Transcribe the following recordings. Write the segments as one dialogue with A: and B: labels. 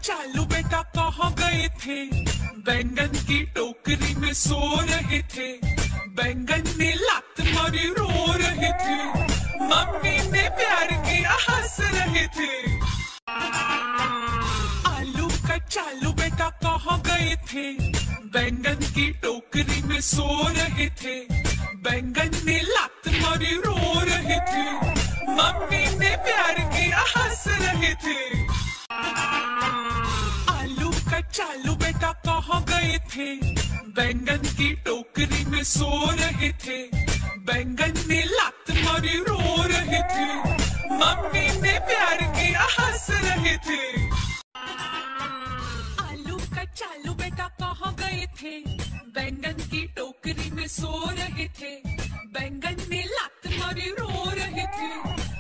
A: चालू बेटा कहाँ गए थे? बैंगन की टोकरी में सो रहे थे। बैंगन ने लात मारी रो रहे थे। मम्मी ने प्यार किया हंस रहे थे। आलू का चालू बेटा कहाँ गए थे? बैंगन की टोकरी में सो रहे थे। बैंगन ने लात मारी रो रहे थे। मम्मी ने प्यार किया हंस रहे थे। आलू का चालू बेटा कहाँ गए थे? बैंगन की टोकरी में सो रहे थे। बैंगन ने लात मारी रो रहे थे। मम्मी ने प्यार किया हंस रहे थे। आलू का चालू बेटा कहाँ गए थे? बैंगन की टोकरी में सो रहे थे। बैंगन ने लात मारी रो रहे थे।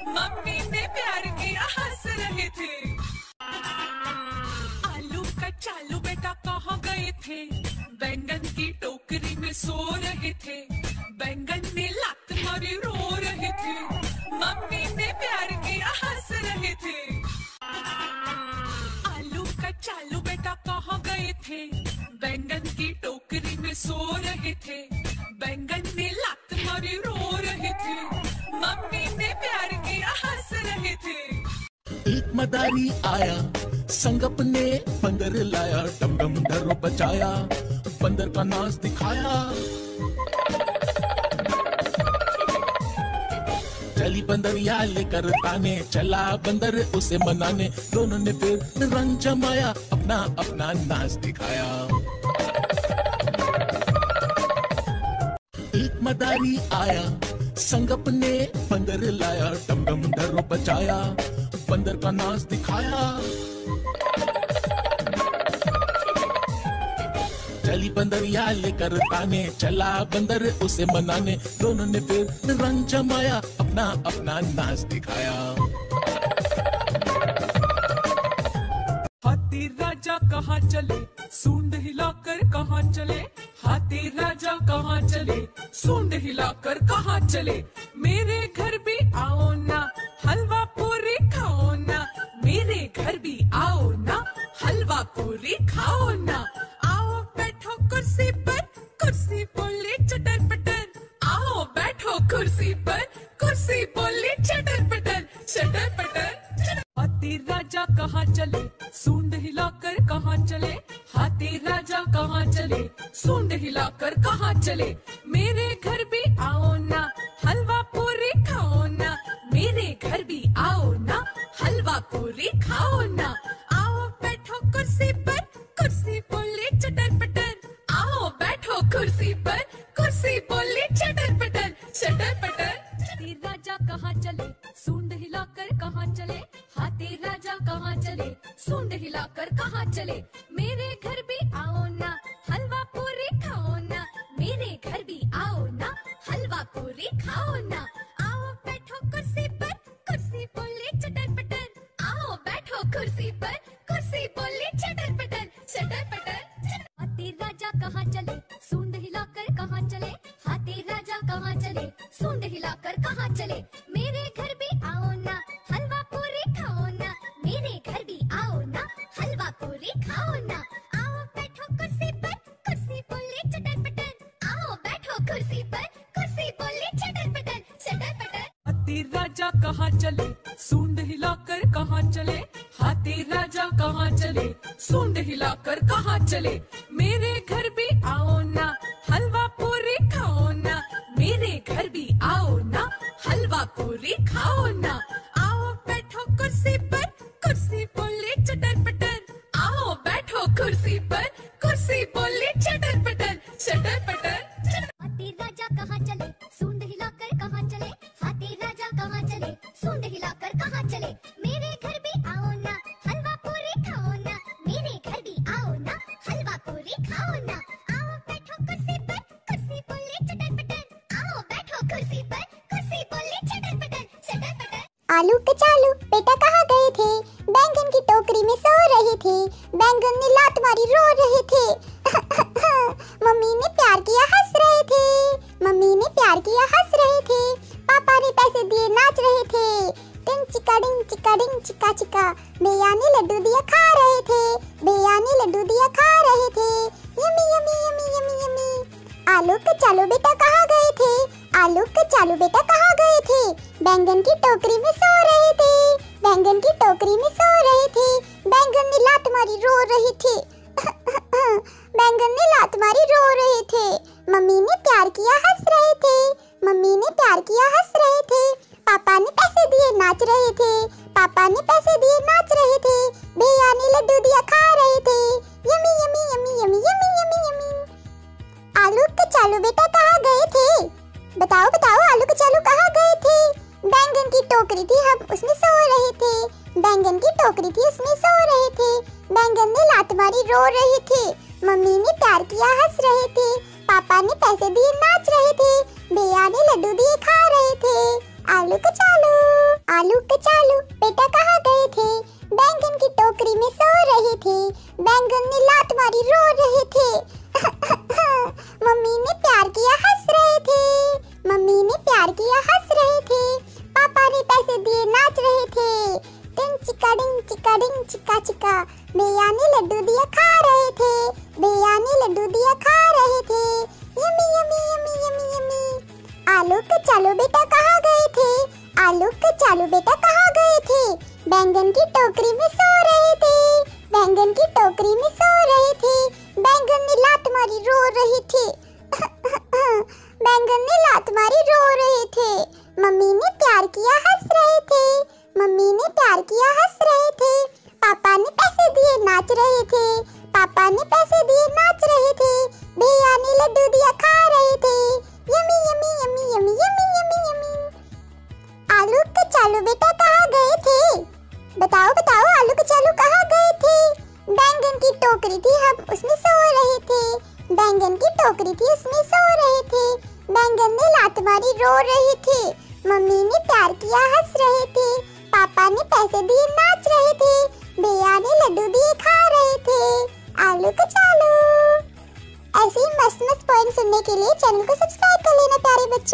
A: मम्मी ने प्यार किया हंस रहे थे। आलू का चालू बेटा कहाँ गए थे? बैंगन की टोकरी में सो रहे थे। बैंगन ने लात मारी रो रहे थे। मम्मी ने प्यार किया हंस रहे थे। आलू का चालू बेटा कहाँ गए थे? बैंगन की टोकरी में सो रहे थे। बैंगन ने लात मारी रो रहे थे। मम्मी ने प्यार किया हंस रहे थे।
B: एक मदारी आया, संग अपने बंदर लाया। डम डम डरो बचाया, बंदर का नाच दिखाया। चली बंदरिया लेकर ताने, चला बंदर उसे मनाने। दोनों ने फिर रंग जमाया, अपना अपना नाच दिखाया। एक मदारी आया, संग अपने बंदर लाया। डम डम डरो बचाया, बंदर का नाच दिखाया। चली बंदरिया लेकर ताने, चला बंदर उसे मनाने। दोनों ने फिर रंग जमाया, अपना अपना नाच दिखाया।
A: हाथी राजा कहाँ चले? सूंड हिलाकर कहाँ चले? हाथी राजा कहाँ चले? सूंड हिलाकर कहाँ चले? मेरे घर भी आओ ना, हलवा पूरी खाओ ना। मेरे घर भी आओ ना, हलवा पूरी खाओ ना। आओ बैठो कुर्सी पर, कुर्सी बोली चटर पटर। आओ बैठो कुर्सी पर, कुर्सी बोली चटर पटर, चटर पटर। हाथी राजा कहाँ चले? सूंड हिलाकर कहाँ चले? हाथी राजा कहाँ चले? सूंड हिलाकर कहाँ चले? मेरे घर भी आओ ना, हलवा पूरी खाओ ना। मेरे घर भी आओ ना, हलवा पूरी खाओ ना। आओ बैठो कुर्सी पर, कुर्सी बोली चटर पटर। आओ बैठो कुर्सी पर, कुर्सी बोली चटर पटर, चटर पटर। हाथी राजा कहाँ चले? सूंड हिलाकर कहाँ चले? हाथी राजा कहाँ चले? सूंड हिलाकर कहाँ चले? मेरे घर भी आओ ना, हलवा पूरी खाओ ना। मेरे घर भी आओ ना, हलवा पूरी खाओ ना। आओ बैठो कुर्सी पर, कुर्सी बोली चटर पटर। आओ बैठो कुर्सी पर, कुर्सी बोली चटर पटर, चटर पटर। हाथी राजा कहाँ चले? सूंड हिलाकर कहाँ चले? हाथी राजा कहाँ चले? सूंड हिलाकर कहाँ चले? मेरे घर भी आओ ना, हलवा पूरी खाओ ना। मेरे घर भी आओ ना, हलवा पूरी खाओ ना। आओ बैठो कुर्सी पर, कुर्सी बोली चटर पटर। आओ बैठो कुर्सी पर, कुर्सी बोली चटर पटर, चटर पटर। हाथी राजा कहाँ चले? सूंड हिलाकर कहाँ चले? हाथी राजा कहाँ चले? सूंड हिलाकर कहाँ चले? मेरे घर भी आओ ना, हलवा पूरी खाओ ना। मेरे घर भी आओ ना, हलवा पूरी खाओ ना। आओ बैठो कुर्सी पर, कुर्सी बोली चटर पटर। आओ बैठो कुर्सी पर, कुर्सी बोली चटर पटर, चटर पटर। हाथी राजा कहाँ चले? सूंड हिलाकर कहाँ चले? हाथी राजा कहाँ चले? सूंड हिलाकर कहाँ चले? मेरे घर भी आओ ना, हलवा पूरी खाओ ना। मेरे घर भी आओ ना, हलवा पूरी खाओ ना। आओ बैठो कुर्सी पर, कुर्सी बोली चटर पटर। आओ बैठो कुर्सी पर, कुर्सी बोली चटर पटर, चटर पटर।
C: आलू के चालू बेटा कहाँ गए थे? बैंगन की टोकरी में सो रहे थे। बैंगन ने लात मारी रो रहे थे। मम्मी ने प्यार किया हंस रहे थे। मम्मी ने प्यार किया हंस रहे थे। पापा ने पैसे दिए नाच रहे थे। टिंग चिका डिंग चिका डिंग चिका चिका। चिका, भैया ने लड्डू दिया खा रहे थे, भैया ने लड्डू दिया खा रहे थे। Yummy yummy yummy yummy yummy. आलू कचालू बेटा कहाँ गए थे, आलू कचालू बेटा कहाँ गए थे, बैंगन की टोकरी में सो रहे थे, बैंगन की टोकरी में सो रहे थे। बैंगन ने लात मारी रो रहे थे बैंगन ने लात मारी रो रहे थे। मम्मी ने प्यार किया हंस रहे थे, मम्मी ने प्यार किया हंस रहे थे। पापा ने पैसे दिए नाच रहे थे, पापा ने पैसे दिए नाच रहे थे। भैया ने लड्डू दिया खा रहे थे। Yummy yummy yummy yummy yummy yummy yummy. आलू कचालू बेटा कहाँ गए थे, बताओ बताओ आलू कचालू कहाँ गए थे। बैंगन की टोकरी थी, हम उसमें सो रहे थे, बैंगन की टोकरी थी उसमें सो रहे थे। बैंगन ने लात मारी रो रहे थे, मम्मी ने प्यार किया हंस रहे थे। पापा ने पैसे दिए नाच रहे थे, भैया ने लड्डू दिए खा रहे थे। आलू कचालू बेटा कहाँ गए थे, बैंगन की टोकरी में सो रहे थे, बैंगन ने लात मारी रो रहे थे मम्मी ने प्यार किया हंस रहे थे, मम्मी ने प्यार किया हंस रहे थे। पापा ने पैसे दिए नाच रहे थे। डिंग चिका चिका, भैया ने लड्डू दिया खा रहे थे, भैया ने लड्डू दिया खा रहे थे। Yummy yummy yummy yummy yummy. आलू कचालू बेटा कहाँ गए थे, आलू कचालू बेटा कहाँ गए थे, बैंगन की टोकरी में सो रहे थे, बैंगन की टोकरी में सो रहे थे। बैंगन ने लात मारी रो रहे थे बैंगन ने लात मारी रो रहे थे। मम्मी ने प्यार किया हंस रहे थे, मम्मी ने प्यार किया हंस रहे थे। पापा ने पैसे दिए नाच रहे थे, पापा ने पैसे दिए नाच रहे थे। भैया ने लड्डू दिया खा रहे थे। Yummy yummy yummy yummy yummy yummy yummy. आलू कचालू बेटा कहाँ गए थे, बताओ बताओ आलू कचालू कहाँ गए थे। बैंगन की टोकरी थी, हम उसमें सो रहे थे, बैंगन की टोकरी थी उसमें सो रहे थे। बैंगन ने लात मारी रो रहे थे, मम्मी ने प्यार किया हंस रहे थे। पापा ने पैसे दिए नाच रहे थे, भैया ने लड्डू दिए खा रहे थे। आलू कचालू। ऐसे ही मस्त मस्त पोएम सुनने के लिए चैनल को सब्सक्राइब कर लेना प्यारे बच्चों।